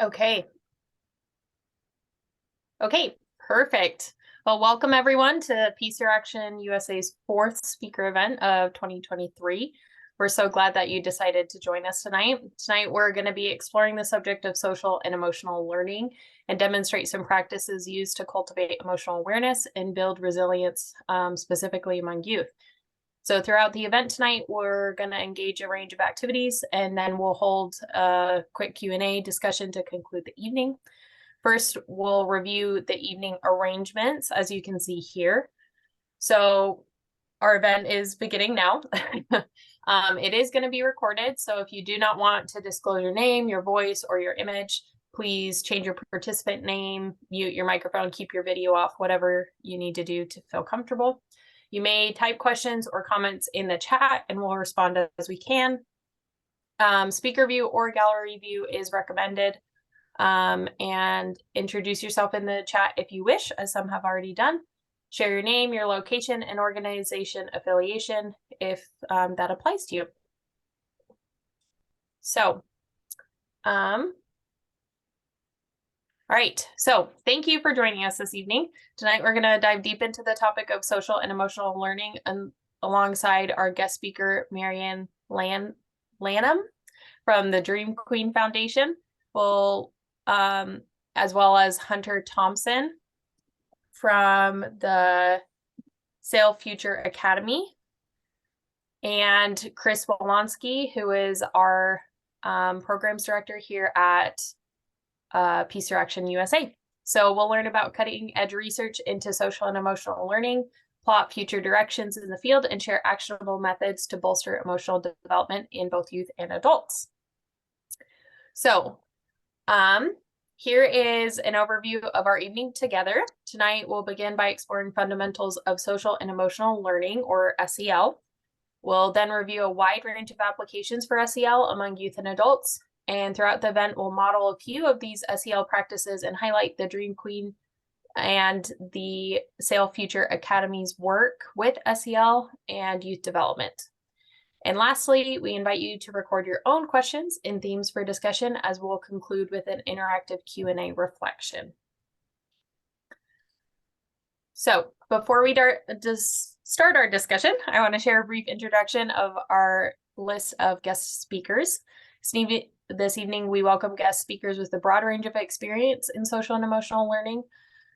Okay. Okay, perfect. Well, welcome everyone to Peace Your Action USA's fourth speaker event of 2023. We're so glad that you decided to join us tonight. Tonight, we're going to be exploring the subject of social and emotional learning and demonstrate some practices used to cultivate emotional awareness and build resilience, specifically among youth. So throughout the event tonight, we're going to engage a range of activities, and then we'll hold a quick Q&A discussion to conclude the evening. First, we'll review the evening arrangements, as you can see here. So our event is beginning now. It is going to be recorded, so if you do not want to disclose your name, your voice, or your image, please change your participant name, mute your microphone, keep your video off, whatever you need to do to feel comfortable. You may type questions or comments in the chat, and we'll respond as we can. Speaker view or gallery view is recommended. And introduce yourself in the chat if you wish, as some have already done. Share your name, your location, and organization affiliation if that applies to you. So, all right, so thank you for joining us this evening. Tonight, we're going to dive deep into the topic of social and emotional learning alongside our guest speaker, Marianne Lanham from the Dream Queen Foundation. We'll as well as Hunter Thompson from the Sail Future Academy, and Chris Wolonsky, who is our programs director here at Peace Your Action USA. So we'll learn about cutting edge research into social and emotional learning, plot future directions in the field, and share actionable methods to bolster emotional development in both youth and adults. So, here is an overview of our evening together. Tonight, we'll begin by exploring fundamentals of social and emotional learning, or SEL. We'll then review a wide range of applications for SEL among youth and adults. And throughout the event, we'll model a few of these SEL practices and highlight the Dream Queen and the Sail Future Academy's work with SEL and youth development. And lastly, we invite you to record your own questions and themes for discussion, as we'll conclude with an interactive Q&A reflection. So before we start our discussion, I want to share a brief introduction of our list of guest speakers. This evening, we welcome guest speakers with a broad range of experience in social and emotional learning,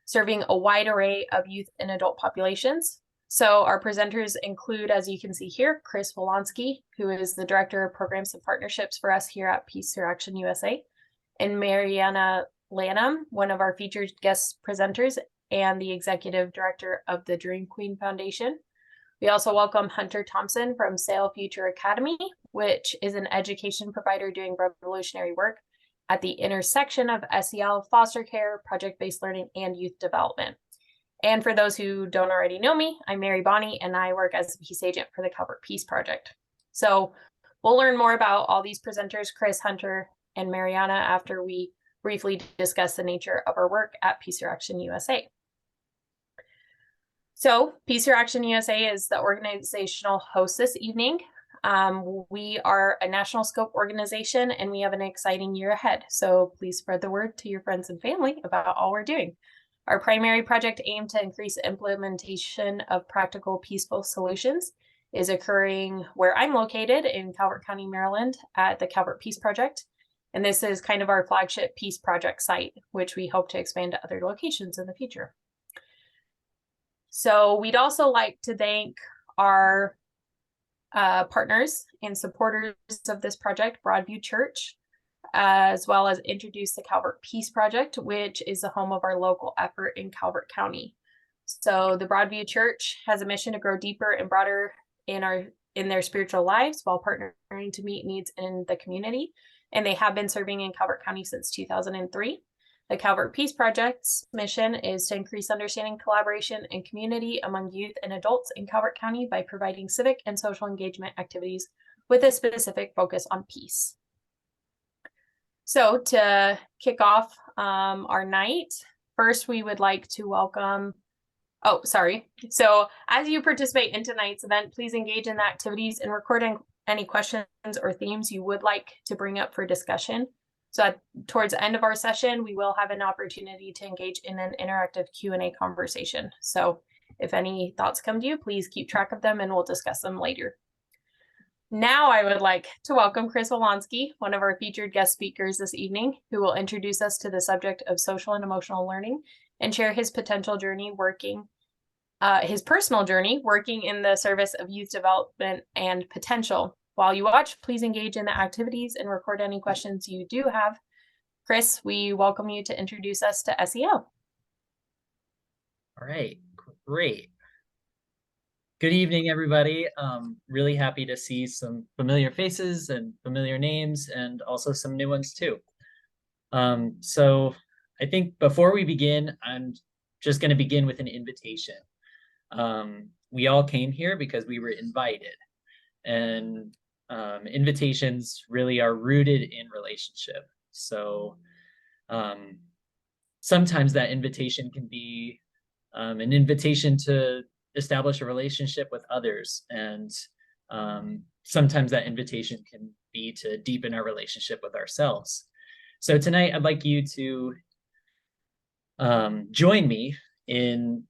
serving a wide array of youth and adult populations. So our presenters include, as you can see here, Chris Wolonsky, who is the Director of Programs and Partnerships for us here at Peace Your Action USA, and Marianne Lanham, one of our featured guest presenters and the Executive Director of the Dream Queen Foundation. We also welcome Hunter Thompson from Sail Future Academy, which is an education provider doing revolutionary work at the intersection of SEL, foster care, project-based learning, and youth development. And for those who don't already know me, I'm Mary Bonney, and I work as a peace agent for the Calvert Peace Project. So we'll learn more about all these presenters, Chris, Hunter, and Mariana, after we briefly discuss the nature of our work at Peace Your Action USA. So Peace Your Action USA is the organizational host this evening. We are a national scope organization, and we have an exciting year ahead. So please spread the word to your friends and family about all we're doing. Our primary project aimed to increase implementation of practical, peaceful solutions is occurring where I'm located in Calvert County, Maryland, at the Calvert Peace Project. And this is kind of our flagship Peace Project site, which we hope to expand to other locations in the future. So we'd also like to thank our partners and supporters of this project, Broadview Church, as well as introduce the Calvert Peace Project, which is the home of our local effort in Calvert County. So the Broadview Church has a mission to grow deeper and broader in their spiritual lives while partnering to meet needs in the community. And they have been serving in Calvert County since 2003. The Calvert Peace Project's mission is to increase understanding, collaboration, and community among youth and adults in Calvert County by providing civic and social engagement activities with a specific focus on peace. So to kick off our night, first we would like to welcome, So as you participate in tonight's event, please engage in the activities and record any questions or themes you would like to bring up for discussion. So towards the end of our session, we will have an opportunity to engage in an interactive Q&A conversation. So if any thoughts come to you, please keep track of them and we'll discuss them later. Now I would like to welcome Chris Wolonsky, one of our featured guest speakers this evening, who will introduce us to the subject of social and emotional learning and share his potential journey his personal journey working in the service of youth development and potential. While you watch, please engage in the activities and record any questions you do have. Chris, we welcome you to introduce us to SEL. All right, great. Good evening, everybody. Really happy to see some familiar faces and familiar names and also some new ones too. So I think before we begin, I'm just going to begin with an invitation. We all came here because we were invited, and invitations really are rooted in relationship. So sometimes that invitation can be an invitation to establish a relationship with others, and sometimes that invitation can be to deepen our relationship with ourselves. So tonight I'd like you to join me in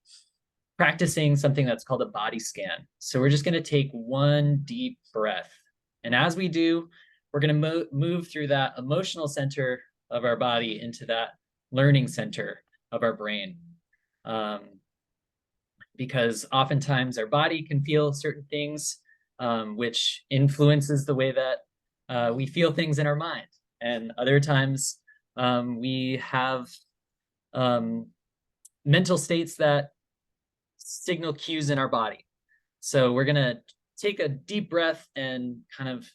practicing something that's called a body scan. So we're just going to take one deep breath, and as we do, we're going to move through that emotional center of our body into that learning center of our brain. Because oftentimes our body can feel certain things, which influences the way that we feel things in our mind. And other times we have mental states that signal cues in our body. So we're gonna take a deep breath and kind of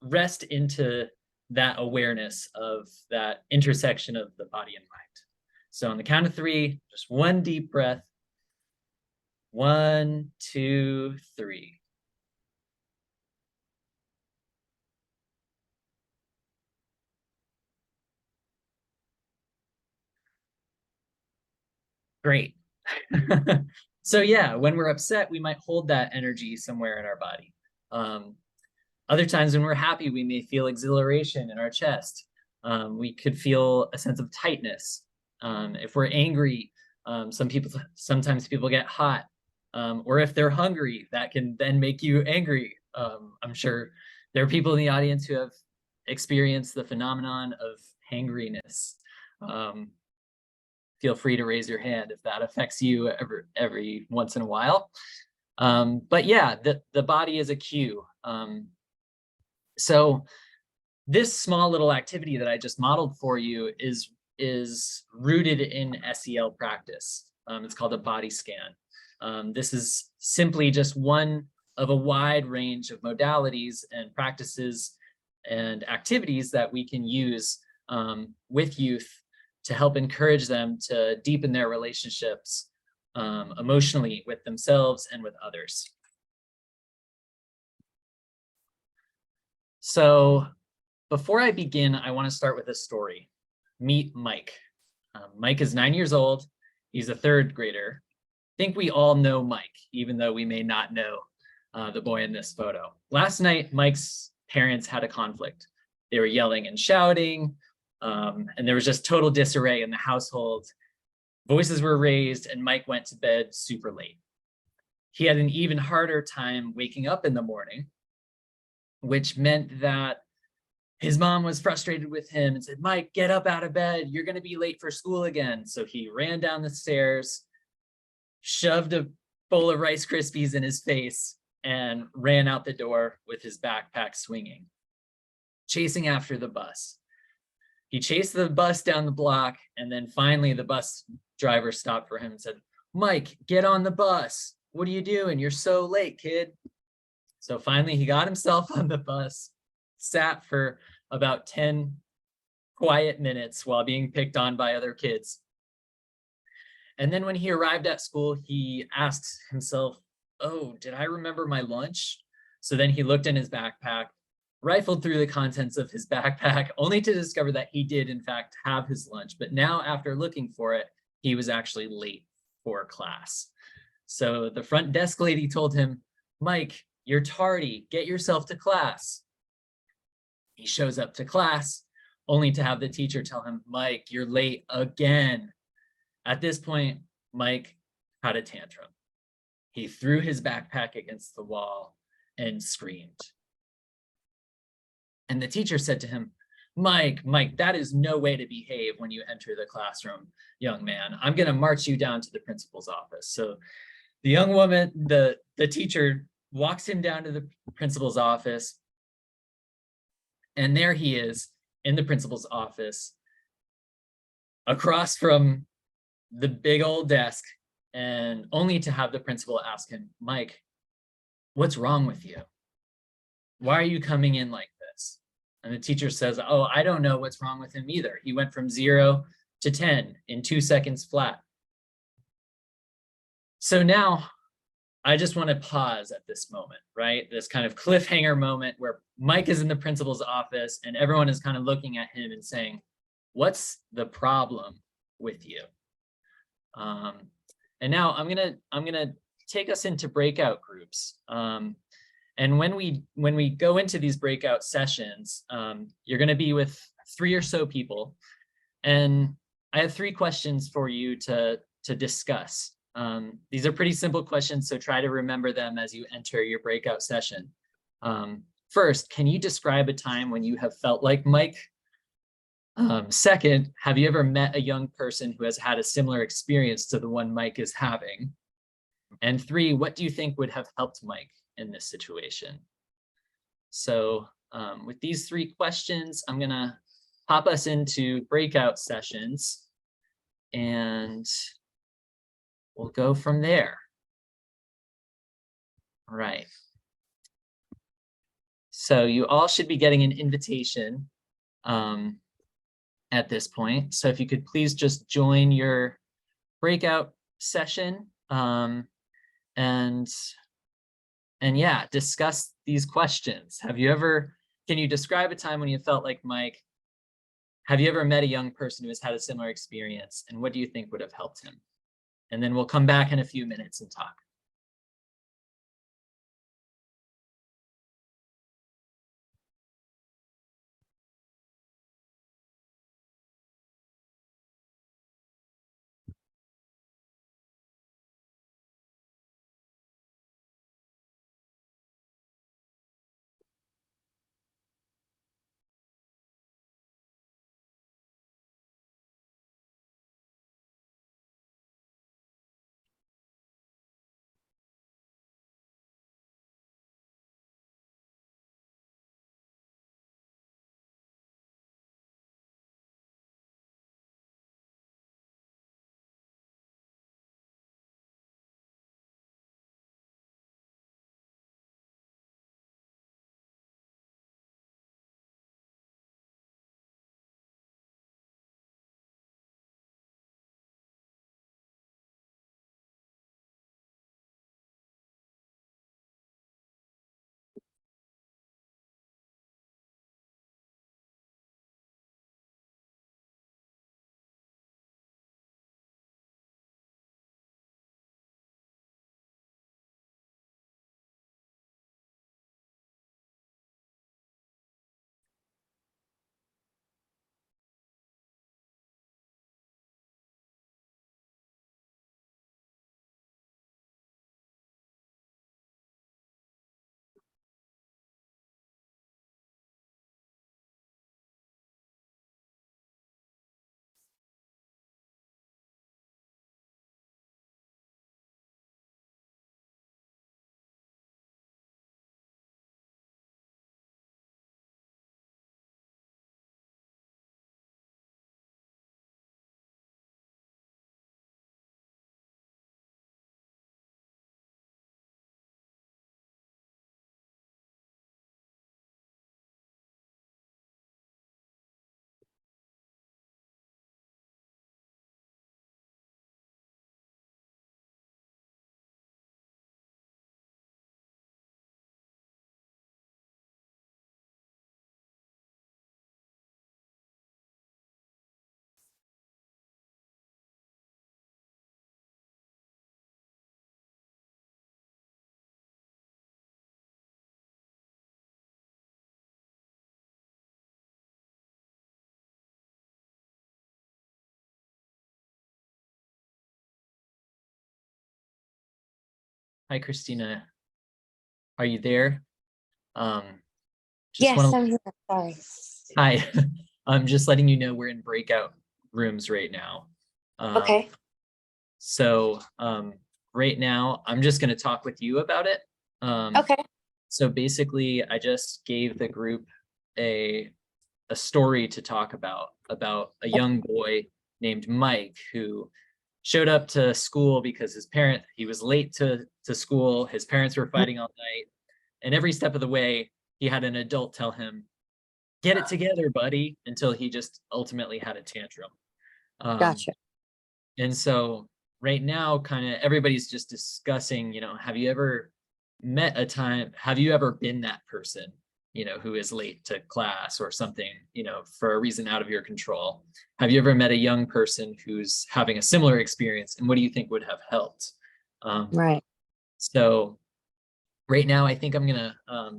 rest into that awareness of that intersection of the body and mind. So on the count of 3, just one deep breath. 1, 2, 3. Great. So yeah, when we're upset, we might hold that energy somewhere in our body. Other times when we're happy, we may feel exhilaration in our chest. We could feel a sense of tightness. If we're angry, sometimes people get hot. Or if they're hungry, that can then make you angry. I'm sure there are people in the audience who have experienced the phenomenon of hangriness. Feel free to raise your hand if that affects you every once in a while. But yeah, the body is a cue. So this small little activity that I just modeled for you is rooted in SEL practice. It's called a body scan. This is simply just one of a wide range of modalities and practices and activities that we can use with youth to help encourage them to deepen their relationships emotionally with themselves and with others. So before I begin, I want to start with a story. Meet Mike. Mike is 9 years old. He's a 3rd grader. I think we all know Mike, even though we may not know the boy in this photo. Last night, Mike's parents had a conflict. They were yelling and shouting, and there was just total disarray in the household. Voices were raised, and Mike went to bed super late. He had an even harder time waking up in the morning, which meant that his mom was frustrated with him and said, "Mike, get up out of bed. You're going to be late for school again." So he ran down the stairs, shoved a bowl of Rice Krispies in his face, and ran out the door with his backpack swinging, chasing after the bus. He chased the bus down the block, and then finally the bus driver stopped for him and said, "Mike, get on the bus. What are you doing? You're so late, kid." So finally he got himself on the bus, sat for about 10 quiet minutes while being picked on by other kids. And then when he arrived at school, he asked himself, "Oh, did I remember my lunch?" So then he looked in his backpack, rifled through the contents of his backpack, only to discover that he did in fact have his lunch. But now after looking for it, he was actually late for class. So the front desk lady told him, "Mike, you're tardy. Get yourself to class." He shows up to class only to have the teacher tell him, Mike, you're late again. At this point, Mike had a tantrum. He threw his backpack against the wall and screamed. And the teacher said to him, Mike, that is no way to behave when you enter the classroom, young man. I'm going to march you down to the principal's office. So the young woman, the teacher walks him down to the principal's office. And there he is in the principal's office, across from the big old desk, and only to have the principal ask him, Mike, what's wrong with you? Why are you coming in like this? And the teacher says, oh, I don't know what's wrong with him either. He went from 0 to 10 in 2 seconds flat. So now I just want to pause at this moment, right? This kind of cliffhanger moment where Mike is in the principal's office and everyone is kind of looking at him and saying, what's the problem with you? And now I'm gonna take us into breakout groups. And when we go into these breakout sessions, you're going to be with 3 or so people, and I have 3 questions for you to discuss. These are pretty simple questions, so try to remember them as you enter your breakout session. First, can you describe a time when you have felt like Mike? Second, have you ever met a young person who has had a similar experience to the one Mike is having? And 3, what do you think would have helped Mike in this situation? So with these 3 questions, I'm gonna pop us into breakout sessions and we'll go from there. All right. So you all should be getting an invitation at this point. So if you could please just join your breakout session and yeah, discuss these questions. Can you describe a time when you felt like Mike? Have you ever met a young person who has had a similar experience? And what do you think would have helped him? And then we'll come back in a few minutes and talk. Hi, Christina. Are you there? Um, just Yes, want I'm here. Sorry. Hi. I'm just letting you know we're in breakout rooms right now. Okay. So right now, I'm just going to talk with you about it. Okay. So basically, I just gave the group a story to talk about a young boy named Mike who showed up to school because he was late to school. His parents were fighting all night. And every step of the way, he had an adult tell him, "Get it together, buddy," until he just ultimately had a tantrum. Gotcha. And so right now, kind of everybody's just discussing, have you ever been that person, who is late to class or something, for a reason out of your control? Have you ever met a young person who's having a similar experience, and what do you think would have helped? Right. So right now, I think I'm gonna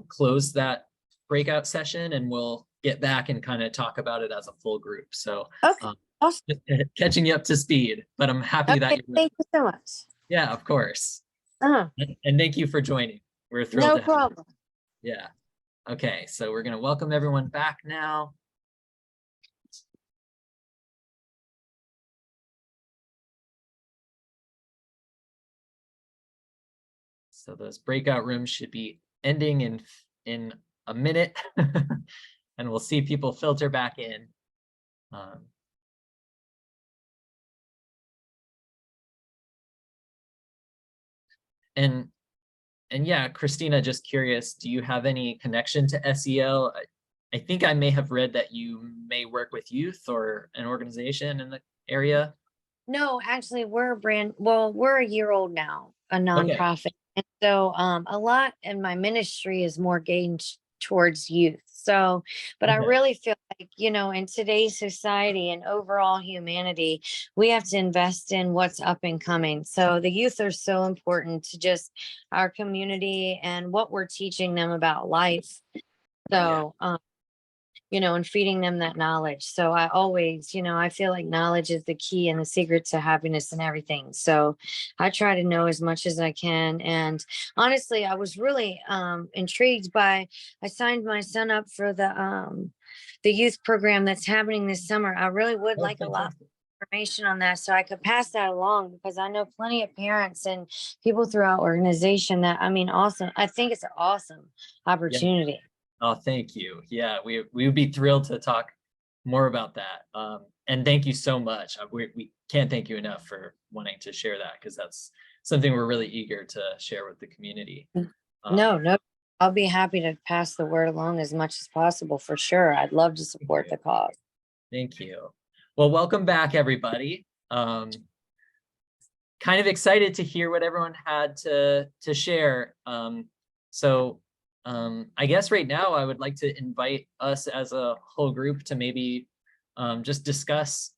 close that breakout session, and we'll get back and kind of talk about it as a full group. So Okay. Awesome. just catching you up to speed, but I'm happy that Okay. you're with Thank us. you so much. Yeah, of course. Uh-huh. And thank you for joining. We're thrilled No to have you. problem. Yeah. Okay, so we're gonna welcome everyone back now. So those breakout rooms should be ending in a minute, and we'll see people filter back in. And yeah, Christina, just curious, do you have any connection to SEL? I think I may have read that you may work with youth or an organization in the area. No, actually, we're a year old now, a Okay. nonprofit. And so a lot in my ministry is more gained towards youth. So, but I Okay. really feel like, in today's society and overall humanity, we have to invest in what's up and coming. So the youth are so important to just our community and what we're teaching them about life. Yeah. So, and feeding them that knowledge. So I always, I feel like knowledge is the key and the secret to happiness and everything. So I try to know as much as I can. And honestly, I was really intrigued by, I signed my son up for the youth program that's happening this summer. I really would Oh, like a lot fantastic. of information on that so I could pass that along, because I know plenty of parents and people throughout organization that, awesome. I think it's an awesome Yeah. opportunity. Oh, thank you. Yeah, we would be thrilled to talk more about that. And thank you so much. We can't thank you enough for wanting to share that, because that's something we're really eager to share with the community. No, I'll be happy to pass the word along as much as possible for sure. I'd love to Thank support you. the cause. Thank you. Well, welcome back, everybody. Kind of excited to hear what everyone had to share. I guess right now I would like to invite us as a whole group to maybe just discuss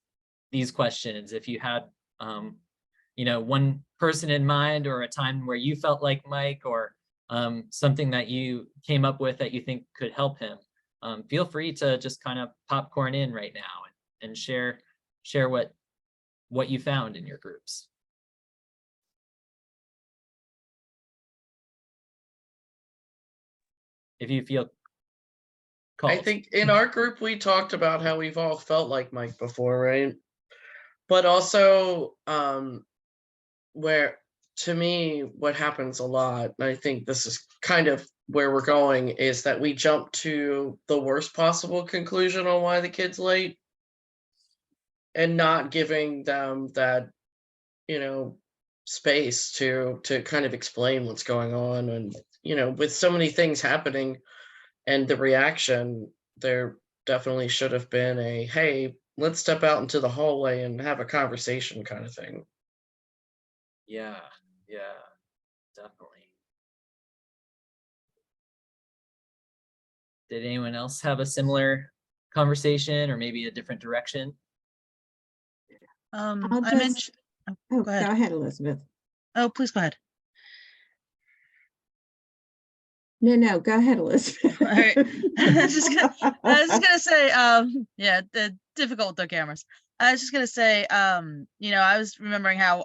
these questions. If you had one person in mind, or a time where you felt like Mike, or something that you came up with that you think could help him, feel free to just kind of popcorn in right now and share what you found in your groups. If you feel called. I think in our group we talked about how we've all felt like Mike before, right? But also, where to me, what happens a lot, and I think this is kind of where we're going, is that we jump to the worst possible conclusion on why the kid's late, and not giving them that, space to kind of explain what's going on. And with so many things happening and the reaction, there definitely should have been a, hey, let's step out into the hallway and have a conversation kind of thing. Yeah, definitely. Did anyone else have a similar conversation, or maybe a different direction? I mentioned. Oh, go ahead. Go ahead, Elizabeth. Oh, please go ahead. No, go ahead, Elizabeth. All right. I was just gonna say, the difficult with the cameras. I was just gonna say, I was remembering how,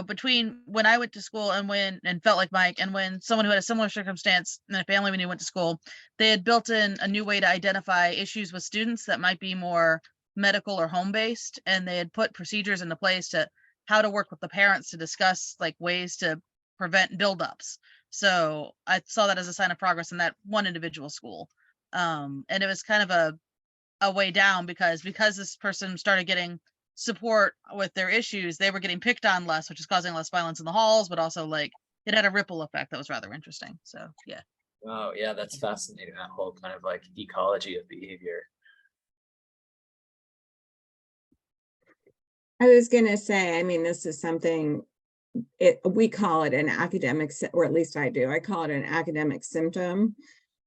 between when I went to school and felt like Mike, and when someone who had a similar circumstance in a family when he went to school, they had built in a new way to identify issues with students that might be more medical or home-based, and they had put procedures into place to how to work with the parents to discuss like ways to prevent buildups. So I saw that as a sign of progress in that one individual school. And it was kind of a way down because this person started getting support with their issues, they were getting picked on less, which is causing less violence in the halls, but also like it had a ripple effect that was rather interesting. So yeah. Wow, yeah, that's fascinating. That whole kind of like ecology of behavior. I was going to say, I mean, this is something we call it an academic, or at least I do. I call it an academic symptom,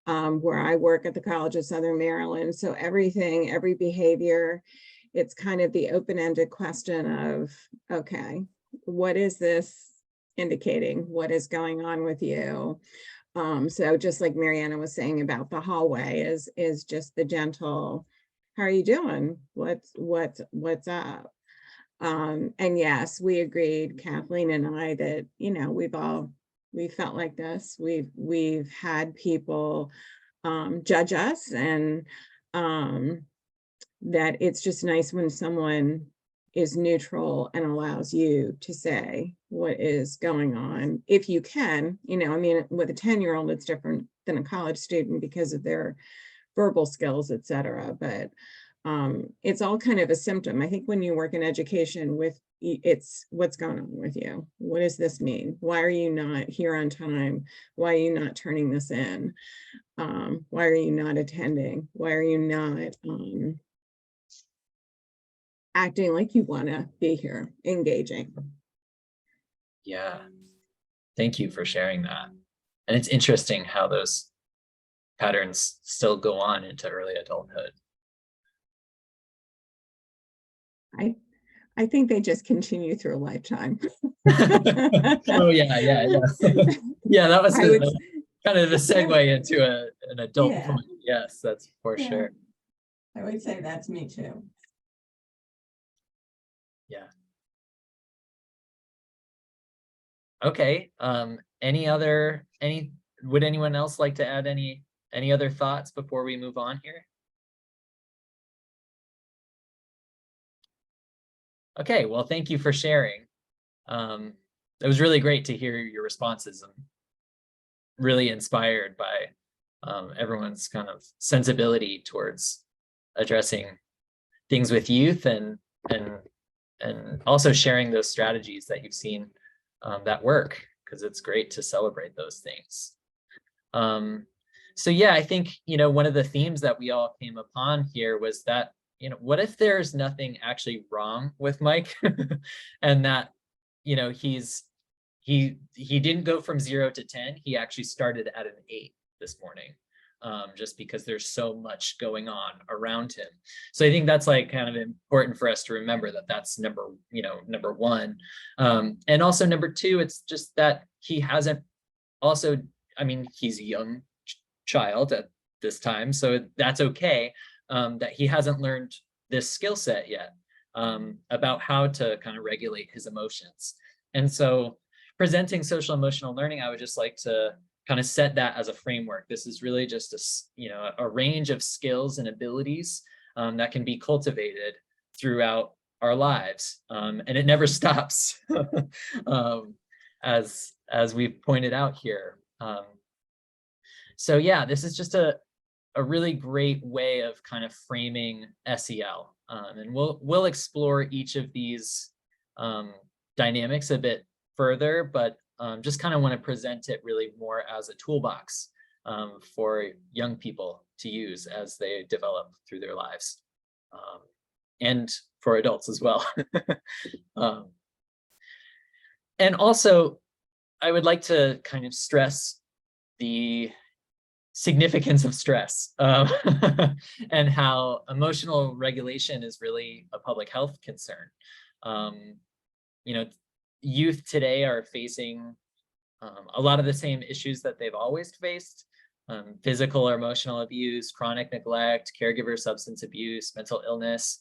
where I work at the College of Southern Maryland. So everything, every behavior, it's kind of the open-ended question of, okay, what is this indicating? What is going on with you? So just like Mariana was saying about the hallway is just the gentle, how are you doing? What's up? And yes, we agreed, Kathleen and I, that, we felt like this. We've had people judge us, and that it's just nice when someone is neutral and allows you to say what is going on, if you can. I mean, with a 10-year-old, it's different than a college student because of their verbal skills, et cetera. But it's all kind of a symptom. I think when you work in education, it's what's going on with you. What does this mean? Why are you not here on time? Why are you not turning this in? Why are you not attending? Why are you not acting like you want to be here, engaging? Yeah, thank you for sharing that. And it's interesting how those patterns still go on into early adulthood. I think they just continue through a lifetime. Oh yeah. Yeah, that was kind of a segue into an adult point. Yes, that's for sure. I would say that's me too. Yeah. Okay. Would anyone else like to add any other thoughts before we move on here? Okay, well, thank you for sharing. It was really great to hear your responses. I'm really inspired by everyone's kind of sensibility towards addressing things with youth, and also sharing those strategies that you've seen that work, because it's great to celebrate those things. So yeah, I think, one of the themes that we all came upon here was that, what if there's nothing actually wrong with Mike and that, he didn't go from 0 to 10. He actually started at an 8 this morning, just because there's so much going on around him. So I think that's like kind of important for us to remember that that's number one. And also number two, it's just that he hasn't also, I mean, he's a young child at this time, so that's okay, that he hasn't learned this skill set yet, about how to kind of regulate his emotions. And so presenting social emotional learning, I would just like to kind of set that as a framework. This is really just a range of skills and abilities that can be cultivated throughout our lives, and it never stops, as we've pointed out here. So yeah, this is just a really great way of kind of framing SEL, and we'll explore each of these dynamics a bit further, but just kind of want to present it really more as a toolbox for young people to use as they develop through their lives, and for adults as well. And also, I would like to kind of stress the significance of stress, and how emotional regulation is really a public health concern. Youth today are facing a lot of the same issues that they've always faced: physical or emotional abuse, chronic neglect, caregiver substance abuse, mental illness,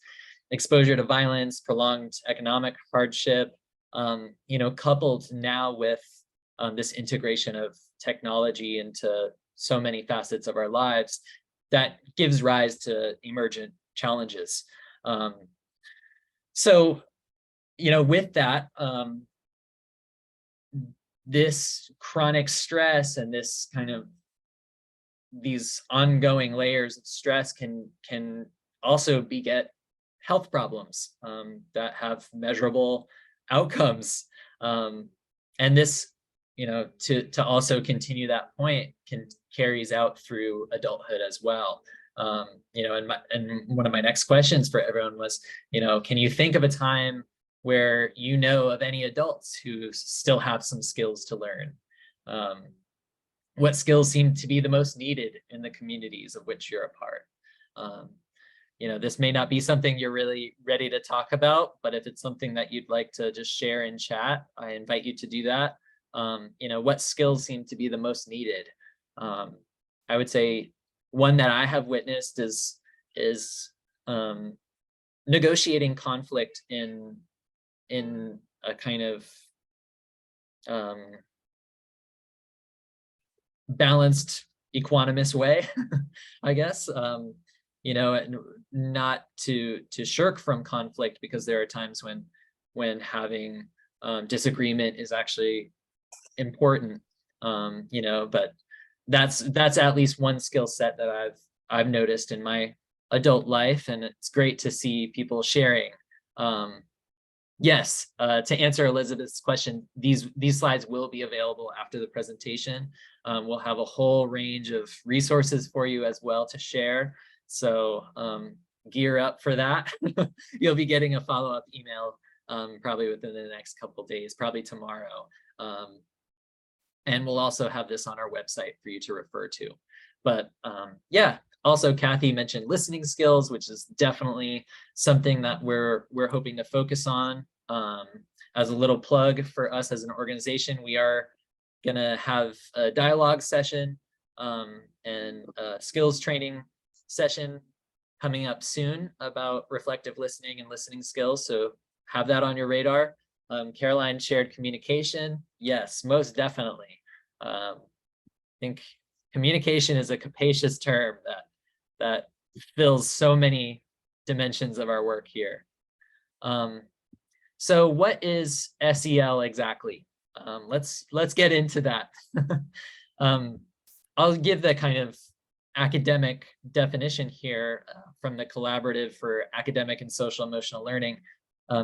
exposure to violence, prolonged economic hardship, coupled now with this integration of technology into so many facets of our lives, that gives rise to emergent challenges. So, with that, this chronic stress and this kind of these ongoing layers of stress can also beget health problems that have measurable outcomes. And this, to also continue that point, carries out through adulthood as well. And one of my next questions for everyone was, can you think of a time where of any adults who still have some skills to learn? What skills seem to be the most needed in the communities of which you're a part? This may not be something you're really ready to talk about, but if it's something that you'd like to just share in chat, I invite you to do that. What skills seem to be the most needed? I would say one that I have witnessed is negotiating conflict in a kind of balanced, equanimous way, I guess. And not to shirk from conflict, because there are times when having disagreement is actually important. But that's at least one skill set that I've noticed in my adult life, and it's great to see people sharing. Yes, to answer Elizabeth's question, these slides will be available after the presentation. We'll have a whole range of resources for you as well to share. So gear up for that. You'll be getting a follow-up email probably within the next couple of days, probably tomorrow. And we'll also have this on our website for you to refer to. But yeah, also Kathy mentioned listening skills, which is definitely something that we're hoping to focus on. As a little plug for us as an organization, we are gonna have a dialogue session and a skills training session coming up soon about reflective listening and listening skills. So have that on your radar. Caroline shared communication. Yes, most definitely. I think communication is a capacious term that fills so many dimensions of our work here. So what is SEL exactly? Let's get into that. I'll give the kind of academic definition here from the Collaborative for Academic and Social Emotional Learning.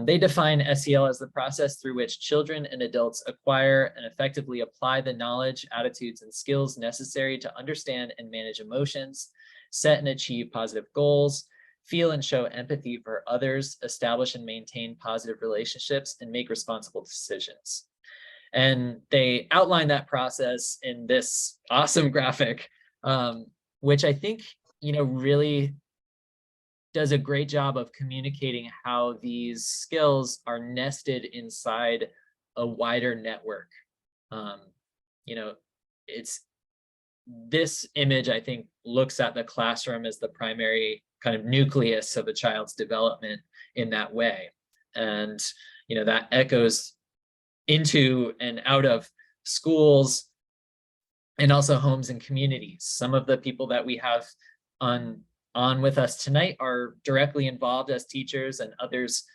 They define SEL as the process through which children and adults acquire and effectively apply the knowledge, attitudes, and skills necessary to understand and manage emotions, set and achieve positive goals, feel and show empathy for others, establish and maintain positive relationships, and make responsible decisions. And they outline that process in this awesome graphic, which I think, really does a great job of communicating how these skills are nested inside a wider network. It's this image, I think, looks at the classroom as the primary kind of nucleus of a child's development in that way. And, that echoes into and out of schools and also homes and communities. Some of the people that we have on with us tonight are directly involved as teachers, and others,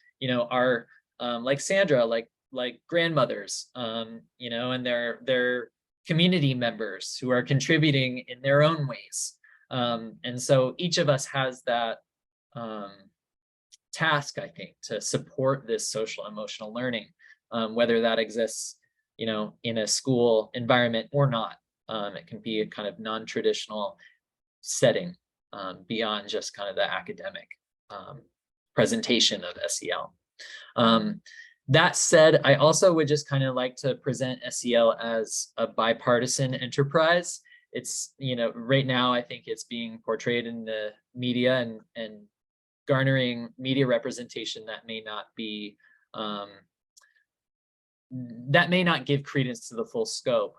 are like Sandra, like grandmothers, and they're community members who are contributing in their own ways. And so each of us has that task, I think, to support this social emotional learning, whether that exists, in a school environment or not. It can be a kind of non-traditional setting beyond just kind of the academic presentation of SEL. That said, I also would just kind of like to present SEL as a bipartisan enterprise. It's, right now, I think it's being portrayed in the media and garnering media representation that may not be, that may not give credence to the full scope.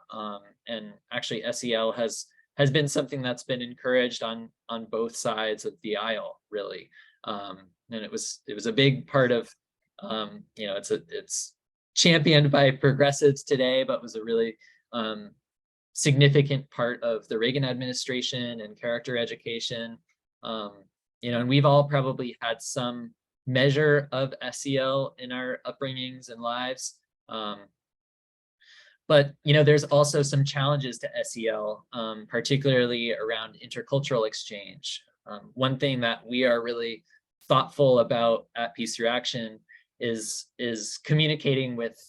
And actually SEL has been something that's been encouraged on both sides of the aisle, really. And it was a big part of, it's championed by progressives today, but was a really significant part of the Reagan administration and character education. And we've all probably had some measure of SEL in our upbringings and lives. But there's also some challenges to SEL, particularly around intercultural exchange. One thing that we are really thoughtful about at Peace Through Action is communicating with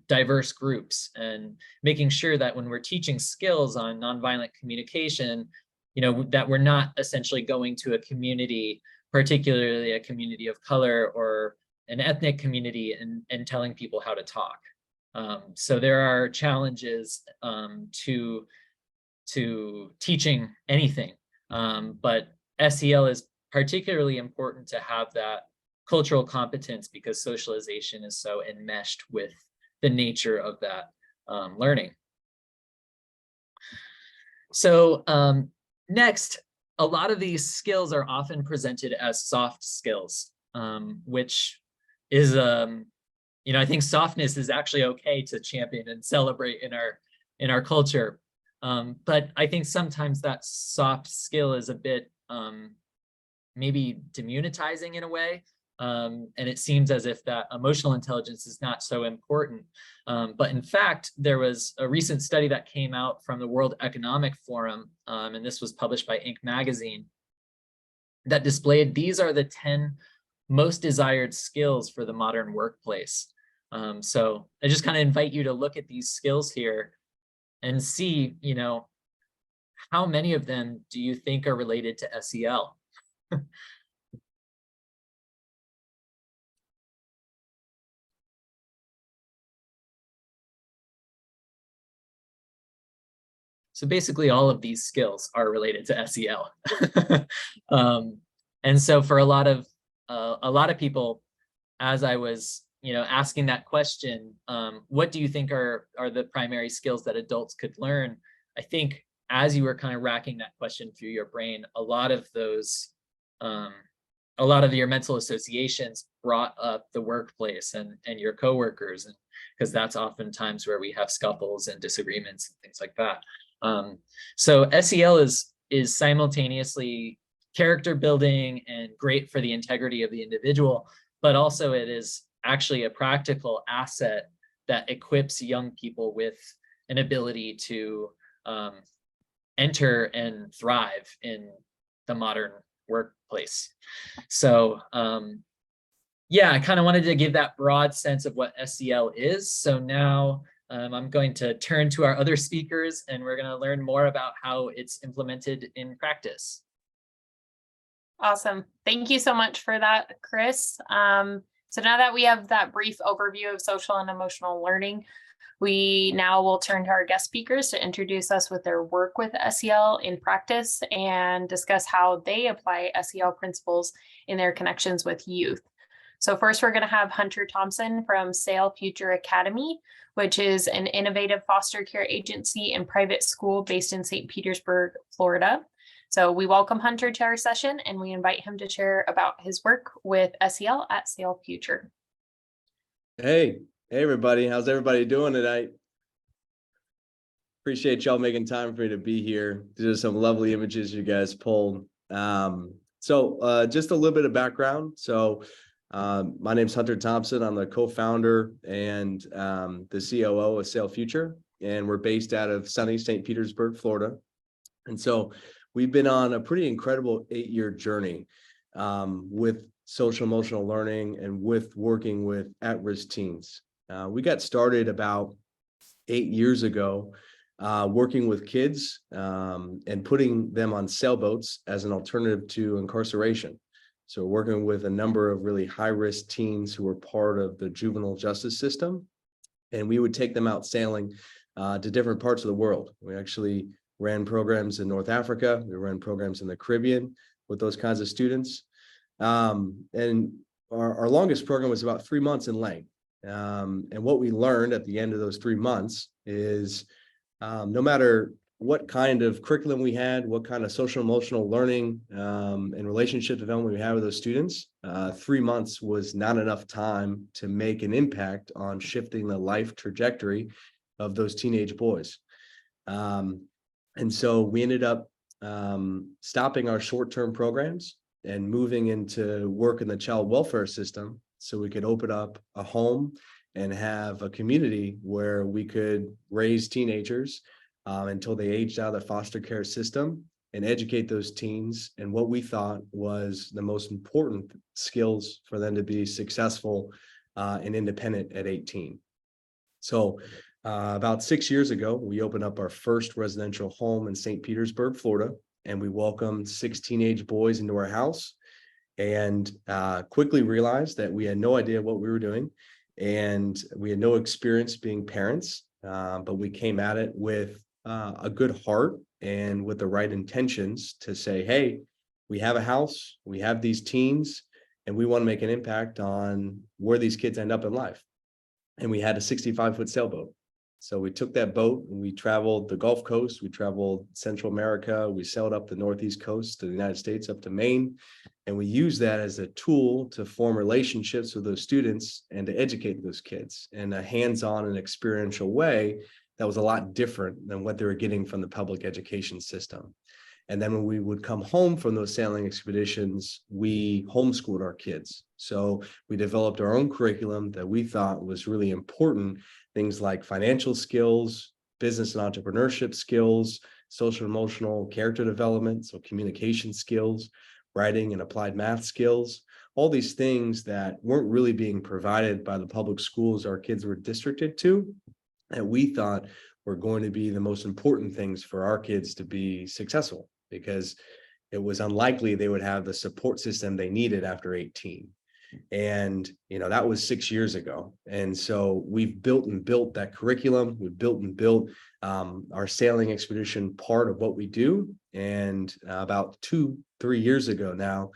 diverse groups and making sure that when we're teaching skills on nonviolent communication, that we're not essentially going to a community, particularly a community of color or an ethnic community, and telling people how to talk. So there are challenges to teaching anything, but SEL is particularly important to have that cultural competence because socialization is so enmeshed with the nature of that learning. So next, a lot of these skills are often presented as soft skills, which is, I think softness is actually okay to champion and celebrate in our culture. But I think sometimes that soft skill is a bit maybe demonetizing in a way. And it seems as if that emotional intelligence is not so important. But in fact, there was a recent study that came out from the World Economic Forum, and this was published by Inc. magazine, that displayed these are the 10 most desired skills for the modern workplace. So I just kind of invite you to look at these skills here and see, how many of them do you think are related to SEL? So basically all of these skills are related to SEL. And so for a lot of people, as I was, asking that question, what do you think are the primary skills that adults could learn? I think as you were kind of racking that question through your brain, a lot of your mental associations brought up the workplace and your coworkers, and because that's oftentimes where we have scuffles and disagreements and things like that. So SEL is simultaneously character building and great for the integrity of the individual, but also it is actually a practical asset that equips young people with an ability to enter and thrive in the modern workplace. So yeah, I kind of wanted to give that broad sense of what SEL is. So now I'm going to turn to our other speakers and we're going to learn more about how it's implemented in practice. Awesome. Thank you so much for that, Chris. So now that we have that brief overview of social and emotional learning, we now will turn to our guest speakers to introduce us with their work with SEL in practice and discuss how they apply SEL principles in their connections with youth. So first, we're going to have Hunter Thompson from Sail Future Academy, which is an innovative foster care agency and private school based in St. Petersburg, Florida. So we welcome Hunter to our session and we invite him to share about his work with SEL at Sail Future. Hey everybody, how's everybody doing tonight? Appreciate y'all making time for me to be here. These are some lovely images you guys pulled. So just a little bit of background. So my name's Hunter Thompson. I'm the co-founder and the COO of Sail Future, and we're based out of sunny St. Petersburg, Florida. And so we've been on a pretty incredible 8-year journey with social emotional learning and with working with at-risk teens. We got started about 8 years ago working with kids and putting them on sailboats as an alternative to incarceration. So working with a number of really high-risk teens who were part of the juvenile justice system, and we would take them out sailing to different parts of the world. We actually ran programs in North Africa. We ran programs in the Caribbean with those kinds of students. And our longest program was about 3 months in length. And what we learned at the end of those 3 months is no matter what kind of curriculum we had, what kind of social emotional learning and relationship development we had with those students, 3 months was not enough time to make an impact on shifting the life trajectory of those teenage boys. And so we ended up stopping our short-term programs and moving into work in the child welfare system so we could open up a home and have a community where we could raise teenagers until they aged out of the foster care system and educate those teens in what we thought was the most important skills for them to be successful and independent at 18. So about 6 years ago, we opened up our first residential home in St. Petersburg, Florida, and we welcomed 6 teenage boys into our house and quickly realized that we had no idea what we were doing and we had no experience being parents, but we came at it with a good heart and with the right intentions to say, hey, we have a house, we have these teens, and we want to make an impact on where these kids end up in life. And we had a 65-foot sailboat. So we took that boat and we traveled the Gulf Coast, we traveled Central America, we sailed up the Northeast coast of the United States up to Maine. And we used that as a tool to form relationships with those students and to educate those kids in a hands-on and experiential way that was a lot different than what they were getting from the public education system. And then when we would come home from those sailing expeditions, we homeschooled our kids. So we developed our own curriculum that we thought was really important. Things like financial skills, business and entrepreneurship skills, social emotional character development, so communication skills, writing and applied math skills, all these things that weren't really being provided by the public schools our kids were districted to, that we thought were going to be the most important things for our kids to be successful, because it was unlikely they would have the support system they needed after 18. And, that was 6 years ago. And so we've built that curriculum. We've built our sailing expedition part of what we do. And about 2-3 years ago now,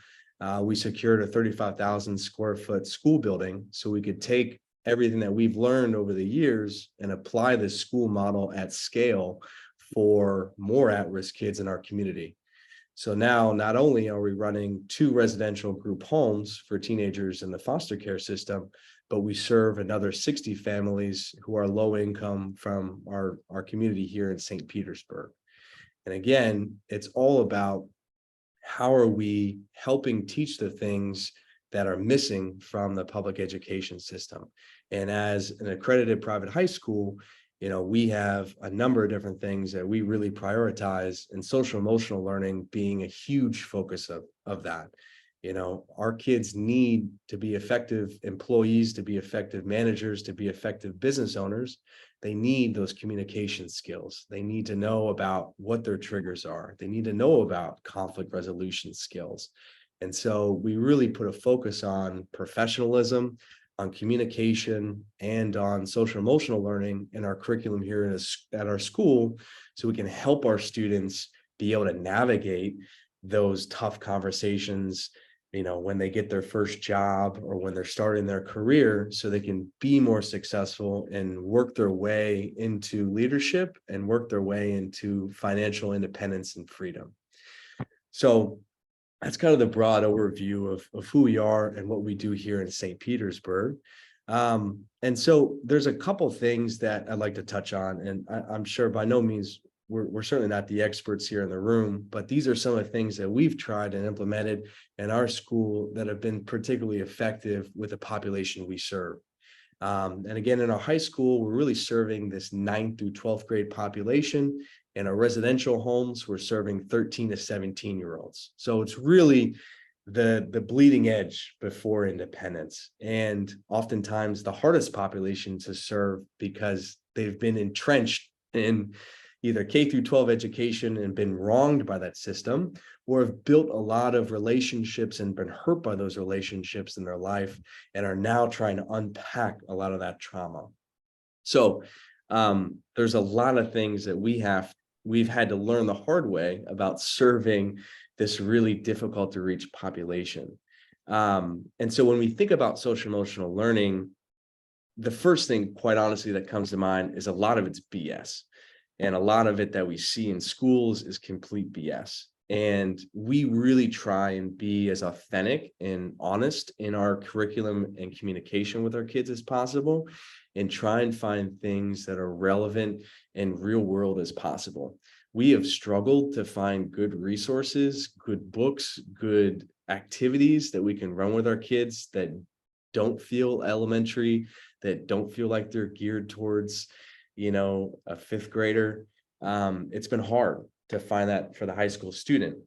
we secured a 35,000 square foot school building so we could take everything that we've learned over the years and apply this school model at scale for more at-risk kids in our community. So now not only are we running 2 residential group homes for teenagers in the foster care system, but we serve another 60 families who are low income from our community here in St. Petersburg. And again, it's all about how are we helping teach the things that are missing from the public education system. And as an accredited private high school, we have a number of different things that we really prioritize, and social emotional learning being a huge focus of that. Our kids need to be effective employees, to be effective managers, to be effective business owners. They need those communication skills. They need to know about what their triggers are. They need to know about conflict resolution skills. And so we really put a focus on professionalism, on communication, and on social emotional learning in our curriculum here at our school, so we can help our students be able to navigate those tough conversations, when they get their first job or when they're starting their career, so they can be more successful and work their way into leadership and work their way into financial independence and freedom. So that's kind of the broad overview of who we are and what we do here in St. Petersburg. And so there's a couple things that I'd like to touch on, and I'm sure by no means we're certainly not the experts here in the room, but these are some of the things that we've tried and implemented in our school that have been particularly effective with the population we serve. And again, in our high school, we're really serving this 9th through 12th grade population. In our residential homes, we're serving 13 to 17-year-olds. So it's really the bleeding edge before independence, and oftentimes the hardest population to serve because they've been entrenched in either K through 12 education and been wronged by that system, or have built a lot of relationships and been hurt by those relationships in their life and are now trying to unpack a lot of that trauma. So there's a lot of things that we've had to learn the hard way about serving this really difficult to reach population. And so when we think about social emotional learning, the first thing, quite honestly, that comes to mind is a lot of it's BS. And a lot of it that we see in schools is complete BS. And we really try and be as authentic and honest in our curriculum and communication with our kids as possible, and try and find things that are relevant and real world as possible. We have struggled to find good resources, good books, good activities that we can run with our kids that don't feel elementary, that don't feel like they're geared towards, a fifth grader. It's been hard to find that for the high school student,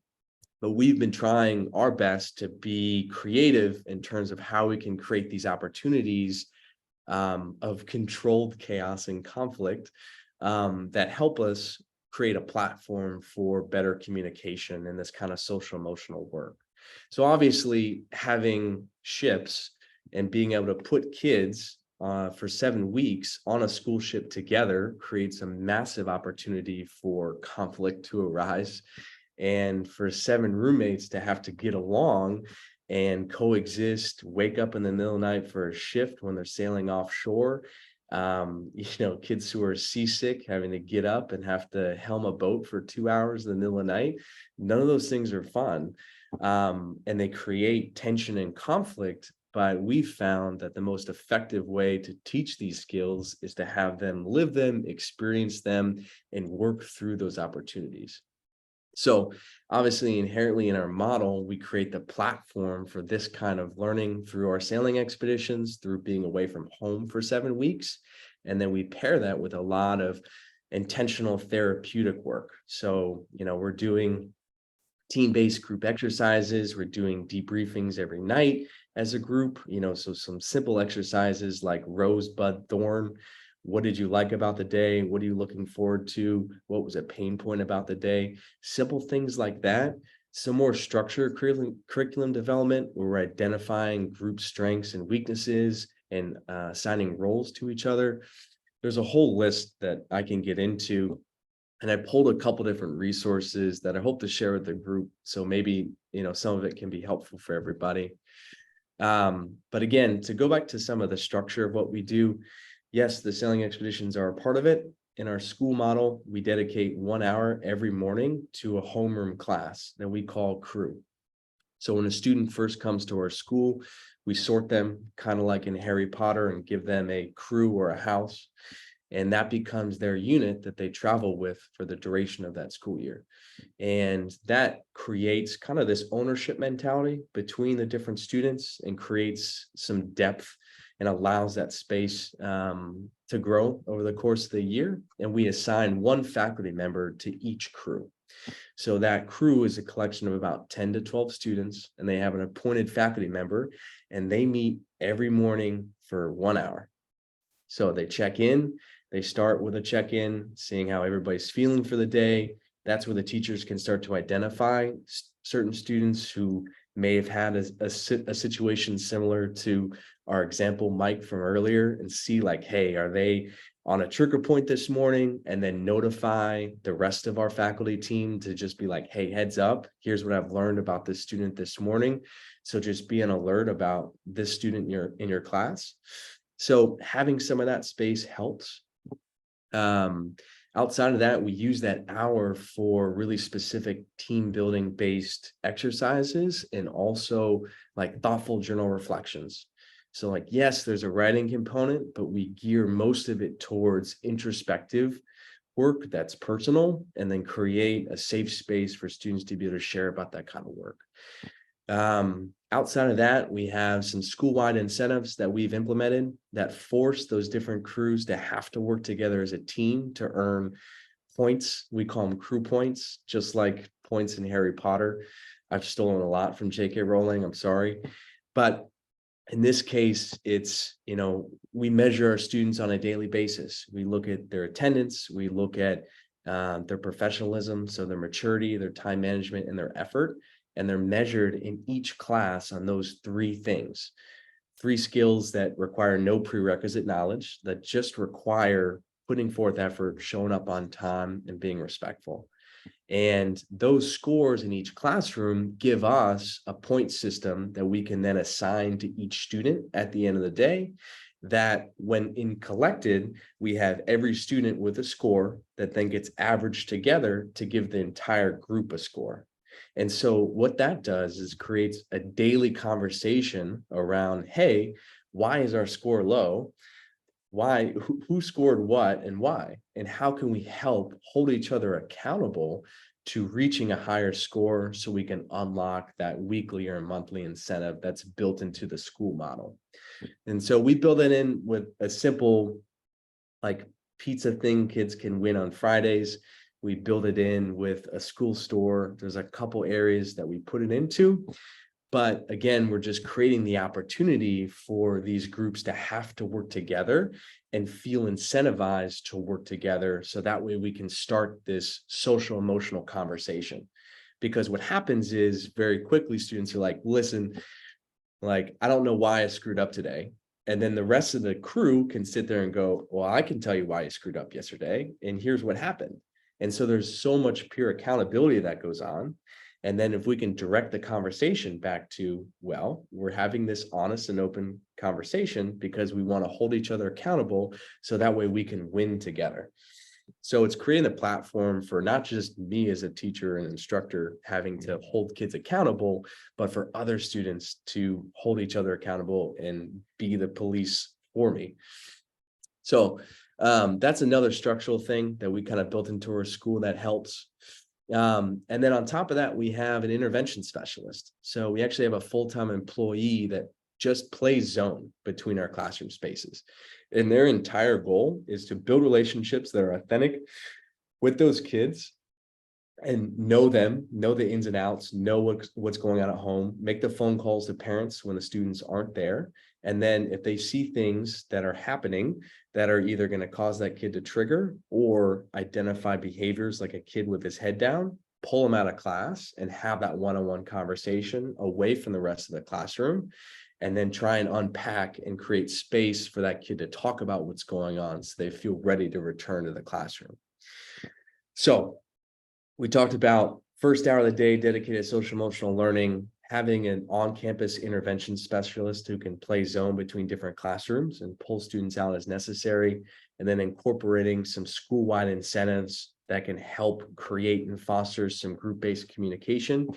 but we've been trying our best to be creative in terms of how we can create these opportunities of controlled chaos and conflict that help us create a platform for better communication and this kind of social emotional work. So obviously having ships and being able to put kids for 7 weeks on a school ship together creates a massive opportunity for conflict to arise, and for 7 roommates to have to get along and coexist, wake up in the middle of the night for a shift when they're sailing offshore. Kids who are seasick having to get up and have to helm a boat for 2 hours in the middle of the night. None of those things are fun. And they create tension and conflict. But we found that the most effective way to teach these skills is to have them live them, experience them, and work through those opportunities. So obviously, inherently in our model, we create the platform for this kind of learning through our sailing expeditions, through being away from home for 7 weeks. And then we pair that with a lot of intentional therapeutic work. So, we're doing team-based group exercises. We're doing debriefings every night as a group, so some simple exercises like rosebud thorn. What did you like about the day? What are you looking forward to? What was a pain point about the day? Simple things like that. Some more structured curriculum development where we're identifying group strengths and weaknesses and assigning roles to each other. There's a whole list that I can get into. And I pulled a couple different resources that I hope to share with the group. So maybe, some of it can be helpful for everybody. But again, to go back to some of the structure of what we do, yes, the sailing expeditions are a part of it. In our school model, we dedicate 1 hour every morning to a homeroom class that we call crew. So when a student first comes to our school, we sort them kind of like in Harry Potter and give them a crew or a house. And that becomes their unit that they travel with for the duration of that school year. And that creates kind of this ownership mentality between the different students and creates some depth and allows that space to grow over the course of the year. And we assign 1 faculty member to each crew. So that crew is a collection of about 10 to 12 students, and they have an appointed faculty member, and they meet every morning for 1 hour. So they check in. They start with a check-in, seeing how everybody's feeling for the day. That's where the teachers can start to identify certain students who may have had a situation similar to our example, Mike, from earlier, and see like, hey, are they on a trigger point this morning? And then notify the rest of our faculty team to just be like, hey, heads up, here's what I've learned about this student this morning. So just be on alert about this student in your class. So having some of that space helps. Outside of that, we use that hour for really specific team building based exercises and also like thoughtful journal reflections. So like, yes, there's a writing component, but we gear most of it towards introspective work that's personal, and then create a safe space for students to be able to share about that kind of work. Outside of that, we have some school-wide incentives that we've implemented that force those different crews to have to work together as a team to earn points. We call them crew points, just like points in Harry Potter. I've stolen a lot from J.K. Rowling, I'm sorry. But in this case, it's, we measure our students on a daily basis. We look at their attendance, we look at their professionalism, so their maturity, their time management, and their effort. And they're measured in each class on those 3 things, 3 skills that require no prerequisite knowledge, that just require putting forth effort, showing up on time, and being respectful. And those scores in each classroom give us a point system that we can then assign to each student at the end of the day. that when in collected, we have every student with a score that then gets averaged together to give the entire group a score. And so what that does is creates a daily conversation around, hey, why is our score low? Why, who scored what and why? And how can we help hold each other accountable to reaching a higher score so we can unlock that weekly or monthly incentive that's built into the school model? And so we build it in with a simple like pizza thing kids can win on Fridays. We build it in with a school store. There's a couple areas that we put it into. But again, we're just creating the opportunity for these groups to have to work together and feel incentivized to work together. So that way we can start this social emotional conversation. Because what happens is very quickly students are like, listen, like, I don't know why I screwed up today. And then the rest of the crew can sit there and go, well, I can tell you why you screwed up yesterday. And here's what happened. And so there's so much peer accountability that goes on. And then if we can direct the conversation back to, well, we're having this honest and open conversation because we want to hold each other accountable. So that way we can win together. So it's creating a platform for not just me as a teacher and instructor having to hold kids accountable, but for other students to hold each other accountable and be the police for me. So that's another structural thing that we kind of built into our school that helps. And then on top of that, we have an intervention specialist. So we actually have a full-time employee that just plays zone between our classroom spaces. And their entire goal is to build relationships that are authentic with those kids and know them, know the ins and outs, know what's going on at home, make the phone calls to parents when the students aren't there. And then if they see things that are happening that are either going to cause that kid to trigger or identify behaviors like a kid with his head down, pull them out of class and have that one-on-one conversation away from the rest of the classroom. And then try and unpack and create space for that kid to talk about what's going on so they feel ready to return to the classroom. So we talked about first hour of the day dedicated social emotional learning, having an on-campus intervention specialist who can play zone between different classrooms and pull students out as necessary, and then incorporating some school-wide incentives that can help create and foster some group-based communication.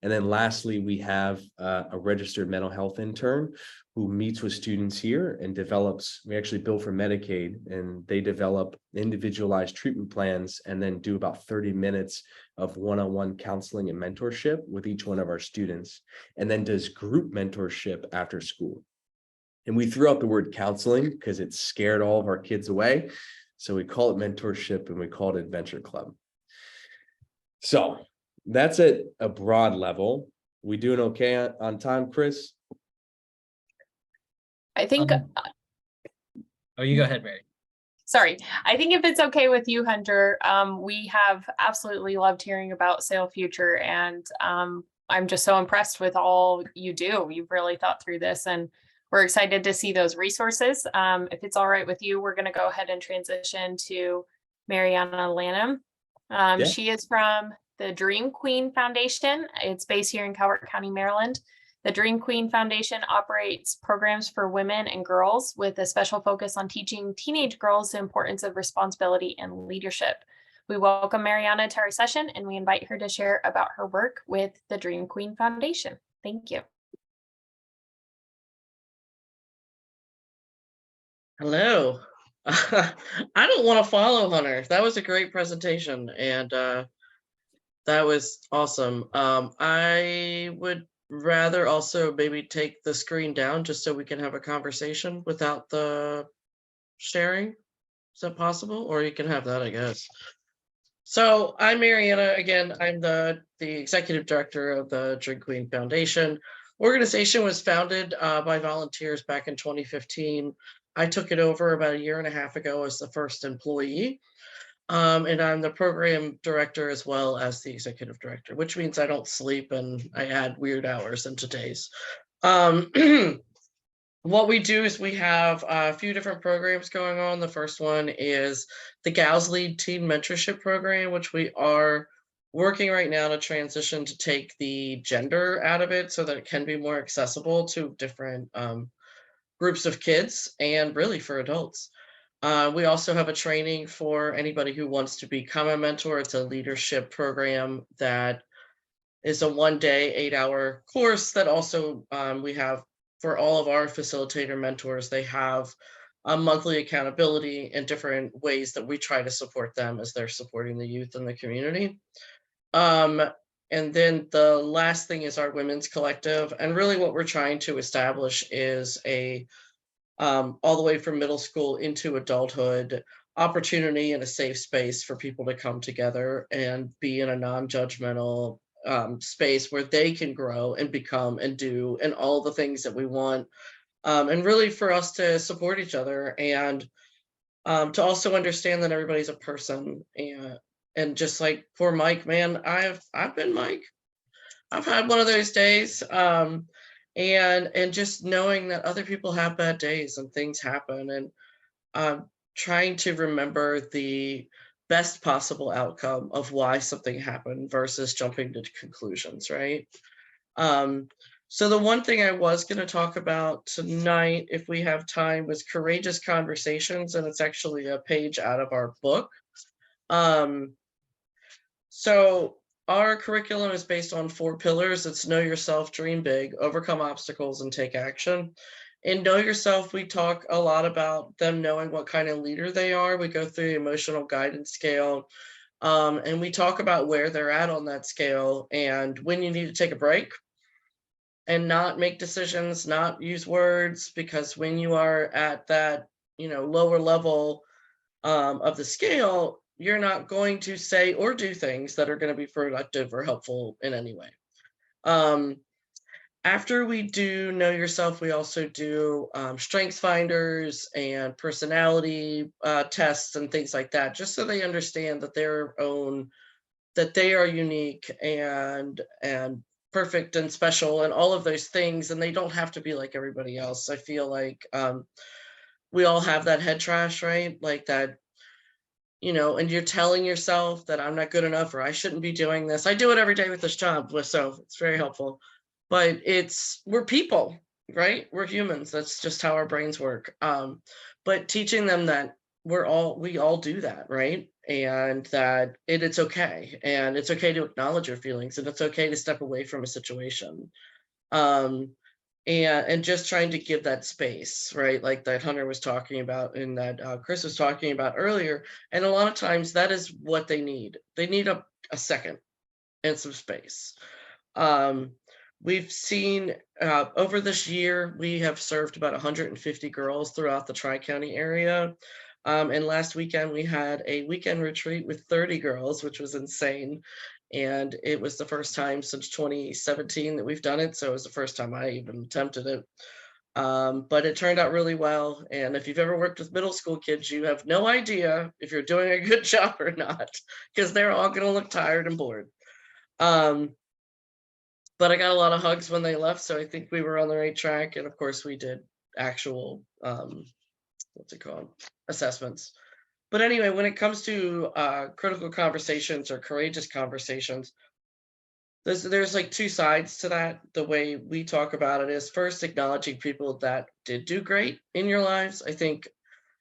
And then lastly, we have a registered mental health intern who meets with students here and develops, we actually bill for Medicaid, and they develop individualized treatment plans and then do about 30 minutes of one-on-one counseling and mentorship with each one of our students, and then does group mentorship after school. And we threw out the word counseling because it scared all of our kids away. So we call it mentorship and we call it adventure club. So that's at a broad level. We doing okay on time, Chris? I think, Oh, you go ahead, Mary. sorry, I think if it's okay with you, Hunter, we have absolutely loved hearing about Sail Future, and I'm just so impressed with all you do. You've really thought through this, and we're excited to see those resources. If it's all right with you, we're going to go ahead and transition to Mariana Lanham. Yeah. She is from the Dream Queen Foundation. It's based here in Calvert County, Maryland. The Dream Queen Foundation operates programs for women and girls with a special focus on teaching teenage girls the importance of responsibility and leadership. We welcome Mariana to our session, and we invite her to share about her work with the Dream Queen Foundation. Thank you. Hello. I don't want to follow Hunter. That was a great presentation, and that was awesome. I would rather also maybe take the screen down just so we can have a conversation without the sharing. Is that possible? Or you can have that, I guess. So I'm Mariana. Again, I'm the executive director of the Dream Queen Foundation. Organization was founded by volunteers back in 2015. I took it over about a year and a half ago as the first employee. And I'm the program director as well as the executive director, which means I don't sleep and I add weird hours into days. What we do is we have a few different programs going on. The first one is the Gals Lead Teen Mentorship Program, which we are working right now to transition to take the gender out of it so that it can be more accessible to different groups of kids and really for adults. We also have a training for anybody who wants to become a mentor. It's a leadership program that is a 1-day, 8-hour course that also we have for all of our facilitator mentors. They have a monthly accountability and different ways that we try to support them as they're supporting the youth in the community. And then the last thing is our women's collective. And really what we're trying to establish is a all the way from middle school into adulthood opportunity and a safe space for people to come together and be in a non-judgmental space where they can grow and become and do and all the things that we want, and really for us to support each other and to also understand that everybody's a person. And just like for Mike, man, I've been Mike. I've had one of those days. And just knowing that other people have bad days and things happen, and trying to remember the best possible outcome of why something happened versus jumping to conclusions, right? So the one thing I was going to talk about tonight, if we have time, was courageous conversations, and it's actually a page out of our book. So our curriculum is based on 4 pillars. It's know yourself, dream big, overcome obstacles, and take action. In know yourself, we talk a lot about them knowing what kind of leader they are. We go through the emotional guidance scale, and we talk about where they're at on that scale and when you need to take a break and not make decisions, not use words, because when you are at that, lower level of the scale, you're not going to say or do things that are going to be productive or helpful in any way. After we do know yourself, we also do strengths finders and personality tests and things like that, just so they understand that that they are unique and perfect and special and all of those things, and they don't have to be like everybody else. I feel like we all have that head trash, right? Like that, and you're telling yourself that I'm not good enough or I shouldn't be doing this. I do it every day with this job, so it's very helpful. But we're people, right? We're humans. That's just how our brains work. But teaching them that we all do that, right? And that it's okay. And it's okay to acknowledge your feelings, and it's okay to step away from a situation. And just trying to give that space, right? Like that Hunter was talking about and that Chris was talking about earlier. And a lot of times that is what they need. They need a second and some space. We've seen over this year, we have served about 150 girls throughout the Tri-County area. And last weekend, we had a weekend retreat with 30 girls, which was insane. And it was the first time since 2017 that we've done it. So it was the first time I even attempted it. But it turned out really well. And if you've ever worked with middle school kids, you have no idea if you're doing a good job or not, because they're all going to look tired and bored. But I got a lot of hugs when they left, so I think we were on the right track. And of course, we did actual, assessments. But anyway, when it comes to critical conversations or courageous conversations, there's like 2 sides to that. The way we talk about it is first acknowledging people that did do great in your lives. I think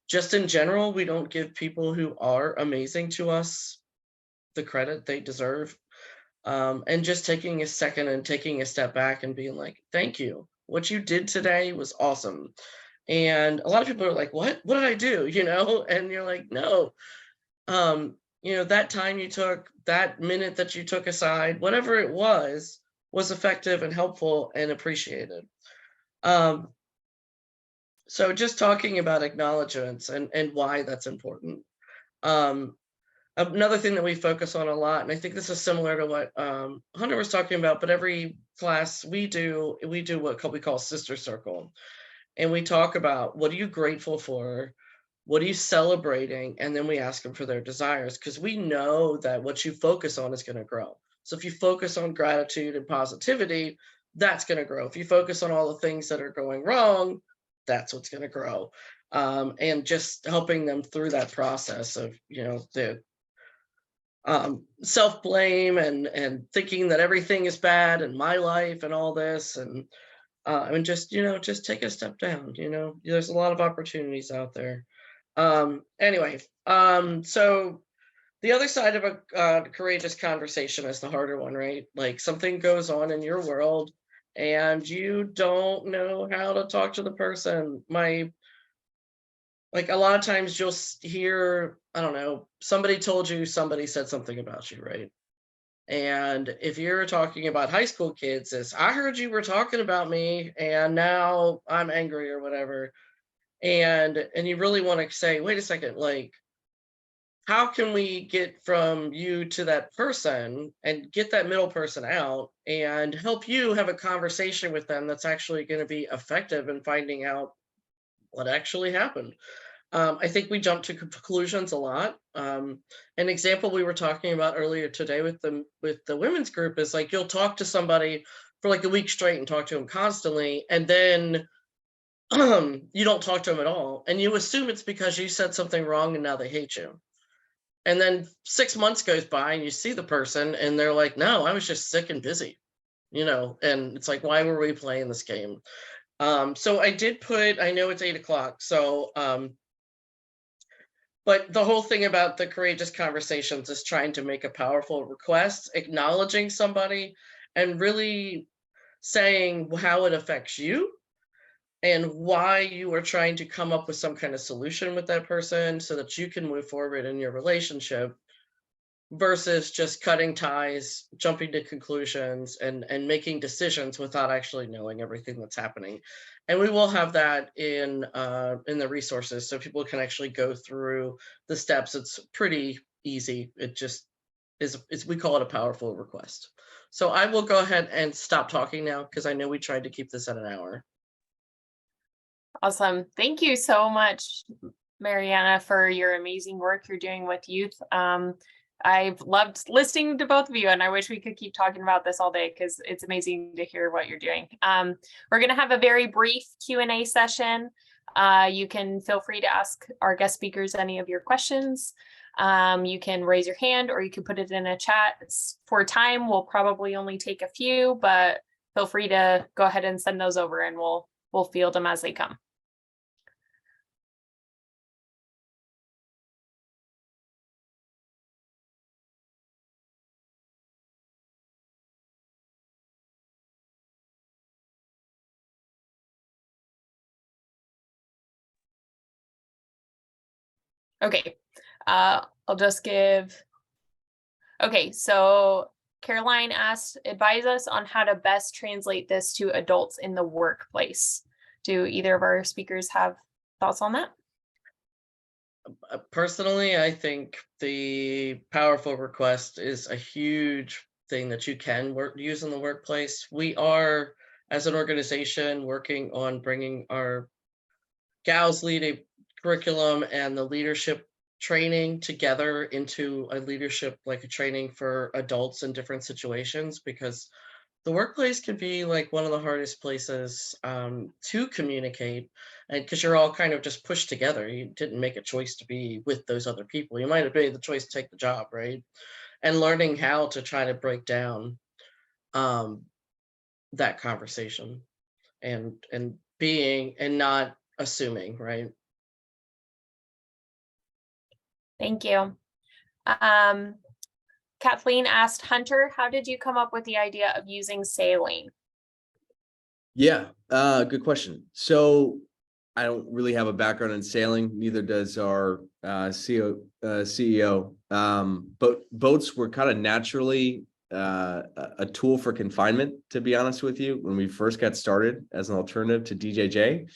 just in general, we don't give people who are amazing to us the credit they deserve. And just taking a second and taking a step back and being like, thank you. What you did today was awesome. And a lot of people are like, what did I do? And you're like, no, that time you took, that minute that you took aside, whatever it was effective and helpful and appreciated. So just talking about acknowledgements and why that's important. Another thing that we focus on a lot, and I think this is similar to what Hunter was talking about, but every class we do what we call Sister Circle. And we talk about what are you grateful for? What are you celebrating? And then we ask them for their desires, because we know that what you focus on is going to grow. So if you focus on gratitude and positivity, that's going to grow. If you focus on all the things that are going wrong, that's what's going to grow. And just helping them through that process of, the self-blame and thinking that everything is bad in my life and all this. And and just, just take a step down, there's a lot of opportunities out there. Anyway, so the other side of a courageous conversation is the harder one, right? Like something goes on in your world and you don't know how to talk to the person. Like a lot of times you'll hear, I don't know, somebody told you somebody said something about you, right? And if you're talking about high school kids, it's, I heard you were talking about me and now I'm angry or whatever. And you really want to say, wait a second, like, how can we get from you to that person and get that middle person out and help you have a conversation with them that's actually going to be effective in finding out what actually happened. I think we jump to conclusions a lot. An example we were talking about earlier today with the women's group is like, you'll talk to somebody for like a week straight and talk to them constantly, and then you don't talk to them at all, and you assume it's because you said something wrong and now they hate you. And then 6 months goes by and you see the person and they're like, no, I was just sick and busy, and it's like, why were we playing this game? So I did put, I know it's 8 o'clock, so but the whole thing about the courageous conversations is trying to make a powerful request, acknowledging somebody, and really saying how it affects you and why you are trying to come up with some kind of solution with that person so that you can move forward in your relationship, versus just cutting ties, jumping to conclusions, and making decisions without actually knowing everything that's happening. And we will have that in the resources so people can actually go through the steps. It's pretty easy. It just is, we call it a powerful request. So I will go ahead and stop talking now because I know we tried to keep this at an hour. Awesome. Thank you so much, Mariana, for your amazing work you're doing with youth. I've loved listening to both of you, and I wish we could keep talking about this all day because it's amazing to hear what you're doing. We're going to have a very brief Q&A session. You can feel free to ask our guest speakers any of your questions. You can raise your hand or you can put it in a chat. For time, we'll probably only take a few, but feel free to go ahead and send those over and we'll field them as they come. Okay, I'll just give. Okay, so Caroline asked, advise us on how to best translate this to adults in the workplace. Do either of our speakers have thoughts on that? Personally, I think the powerful request is a huge thing that you can use in the workplace. We are, as an organization, working on bringing our Gals Lead curriculum and the leadership training together into a leadership, like a training for adults in different situations, because the workplace can be like one of the hardest places to communicate, and because you're all kind of just pushed together. You didn't make a choice to be with those other people. You might have made the choice to take the job, right? And learning how to try to break down that conversation and being and not assuming, right? Thank you. Kathleen asked, Hunter, how did you come up with the idea of using sailing? Yeah, good question. So I don't really have a background in sailing, neither does our CEO. But boats were kind of naturally a tool for confinement, to be honest with you, when we first got started as an alternative to DJJ.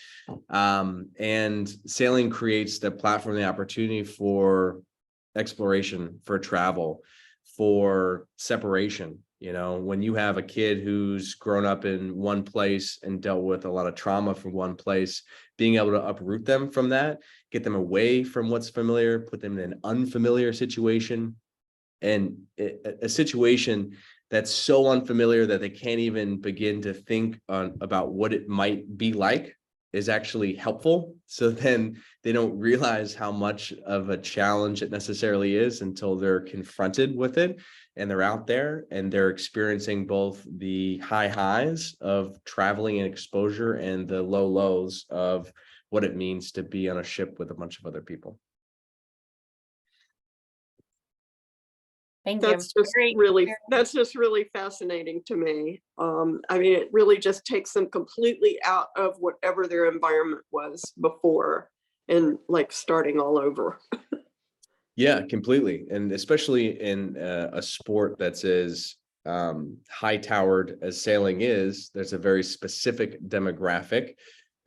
And sailing creates the platform, the opportunity for exploration, for travel, for separation. When you have a kid who's grown up in one place and dealt with a lot of trauma from one place, being able to uproot them from that, get them away from what's familiar, put them in an unfamiliar situation, and a situation that's so unfamiliar that they can't even begin to think about what it might be like is actually helpful. So then they don't realize how much of a challenge it necessarily is until they're confronted with it and they're out there and they're experiencing both the high highs of traveling and exposure and the low lows of what it means to be on a ship with a bunch of other people. Thank you. That's just really fascinating to me. I mean, it really just takes them completely out of whatever their environment was before and like starting all over. Yeah, completely. And especially in a sport that's as high-towered as sailing is, there's a very specific demographic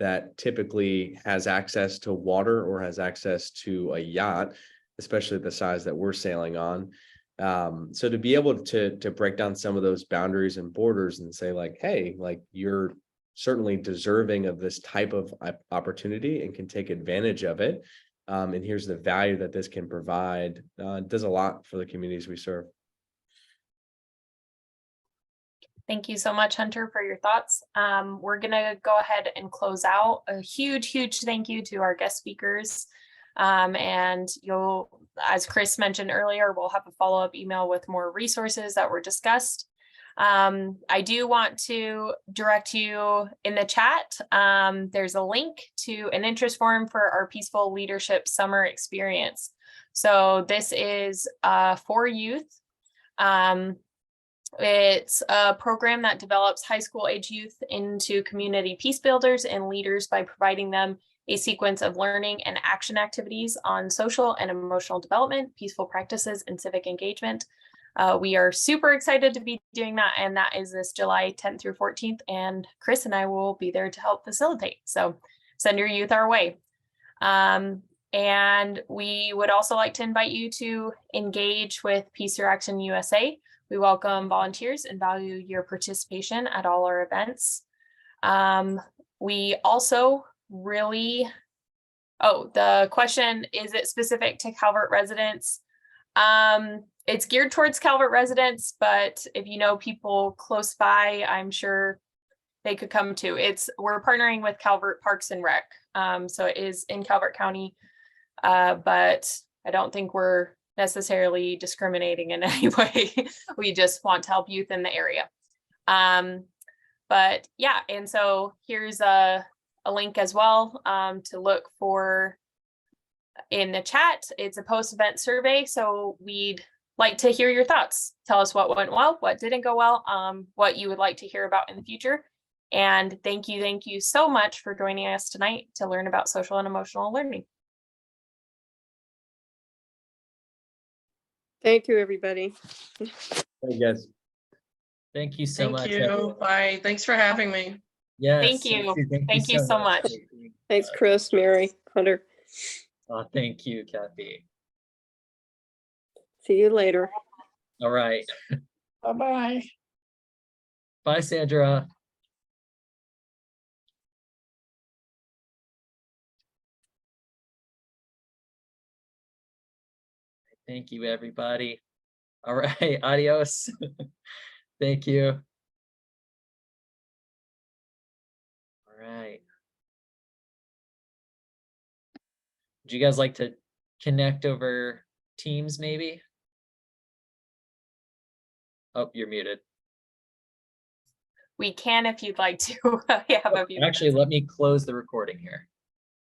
that typically has access to water or has access to a yacht, especially the size that we're sailing on. So to be able to break down some of those boundaries and borders and say like, hey, like you're certainly deserving of this type of opportunity and can take advantage of it. And here's the value that this can provide, does a lot for the communities we serve. Thank you so much, Hunter, for your thoughts. We're going to go ahead and close out. A huge thank you to our guest speakers. And you'll, as Chris mentioned earlier, we'll have a follow-up email with more resources that were discussed. I do want to direct you in the chat. There's a link to an interest form for our Peaceful Leadership Summer Experience. So this is for youth. It's a program that develops high school age youth into community peace builders and leaders by providing them a sequence of learning and action activities on social and emotional development, peaceful practices, and civic engagement. We are super excited to be doing that, and that is this July 10th through 14th, and Chris and I will be there to help facilitate. So send your youth our way. And we would also like to invite you to engage with Peace Through Action USA. We welcome volunteers and value your participation at all our events. We also really, the question, is it specific to Calvert residents? It's geared towards Calvert residents, but if you know people close by, I'm sure they could come too. We're partnering with Calvert Parks and Rec. So it is in Calvert County, but I don't think we're necessarily discriminating in any way. We just want to help youth in the area. But yeah, and so here's a link as well to look for in the chat. It's a post-event survey, so we'd like to hear your thoughts. Tell us what went well, what didn't go well, what you would like to hear about in the future. And thank you so much for joining us tonight to learn about social and emotional learning. Thank you, everybody. Hey guys. Thank you so much. Thank you. Bye. Thanks for having me. Yes. Thank you. Thank you so much. Thanks, Chris, Mary, Hunter. Oh, thank you, Kathy. See you later. All right. Bye-bye. Bye, Sandra. Thank you, everybody. All right. Adios. Thank you. All right. Would you guys like to connect over Teams maybe? Oh, you're muted. We can if you'd like to. We have a few Actually, let me close the recording here.